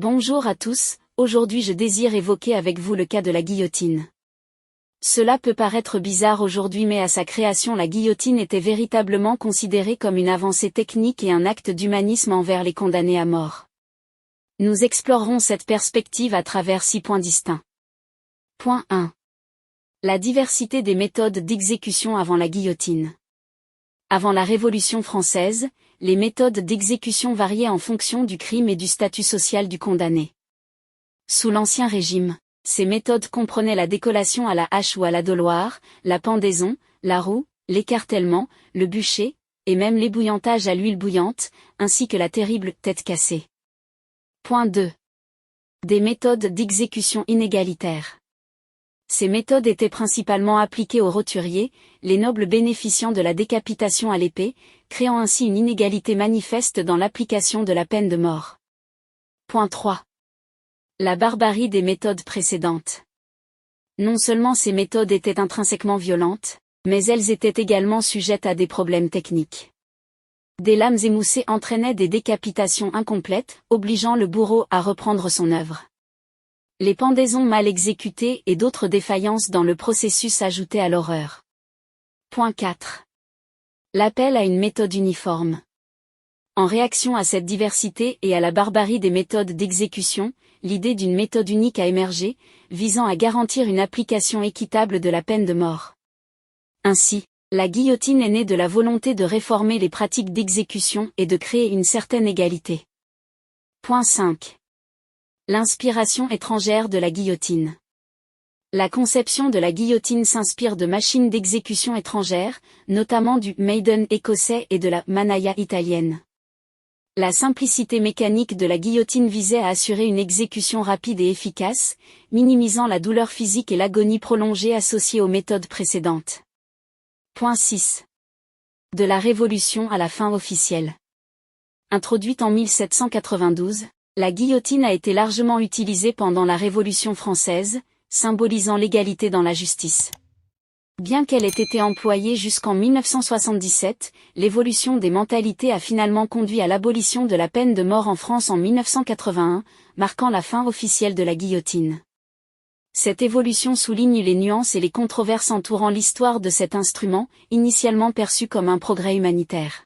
Bonjour à tous, aujourd'hui je désire évoquer avec vous le cas de la guillotine. Cela peut paraître bizarre aujourd'hui mais à sa création la guillotine était véritablement considérée comme une avancée technique et un acte d'humanisme envers les condamnés à mort. Nous explorerons cette perspective à travers 6 points distincts. Point 1. La diversité des méthodes d'exécution avant la guillotine. Avant la Révolution française, les méthodes d'exécution variaient en fonction du crime et du statut social du condamné. Sous l'Ancien Régime, ces méthodes comprenaient la décollation à la hache ou à la doloire, la pendaison, la roue, l'écartèlement, le bûcher, et même l'ébouillantage à l'huile bouillante, ainsi que la terrible tête cassée. Point 2. Des méthodes d'exécution inégalitaires. Ces méthodes étaient principalement appliquées aux roturiers, les nobles bénéficiant de la décapitation à l'épée, créant ainsi une inégalité manifeste dans l'application de la peine de mort. Point 3. La barbarie des méthodes précédentes. Non seulement ces méthodes étaient intrinsèquement violentes, mais elles étaient également sujettes à des problèmes techniques. Des lames émoussées entraînaient des décapitations incomplètes, obligeant le bourreau à reprendre son œuvre. Les pendaisons mal exécutées et d'autres défaillances dans le processus ajoutaient à l'horreur. Point 4. L'appel à une méthode uniforme. En réaction à cette diversité et à la barbarie des méthodes d'exécution, l'idée d'une méthode unique a émergé, visant à garantir une application équitable de la peine de mort. Ainsi, la guillotine est née de la volonté de réformer les pratiques d'exécution et de créer une certaine égalité. Point 5. L'inspiration étrangère de la guillotine. La conception de la guillotine s'inspire de machines d'exécution étrangères, notamment du Maiden écossais et de la Mannaia italienne. La simplicité mécanique de la guillotine visait à assurer une exécution rapide et efficace, minimisant la douleur physique et l'agonie prolongée associée aux méthodes précédentes. Point 6. De la Révolution à la fin officielle. Introduite en 1792, la guillotine a été largement utilisée pendant la Révolution française, symbolisant l'égalité dans la justice. Bien qu'elle ait été employée jusqu'en 1977, l'évolution des mentalités a finalement conduit à l'abolition de la peine de mort en France en 1981, marquant la fin officielle de la guillotine. Cette évolution souligne les nuances et les controverses entourant l'histoire de cet instrument, initialement perçu comme un progrès humanitaire.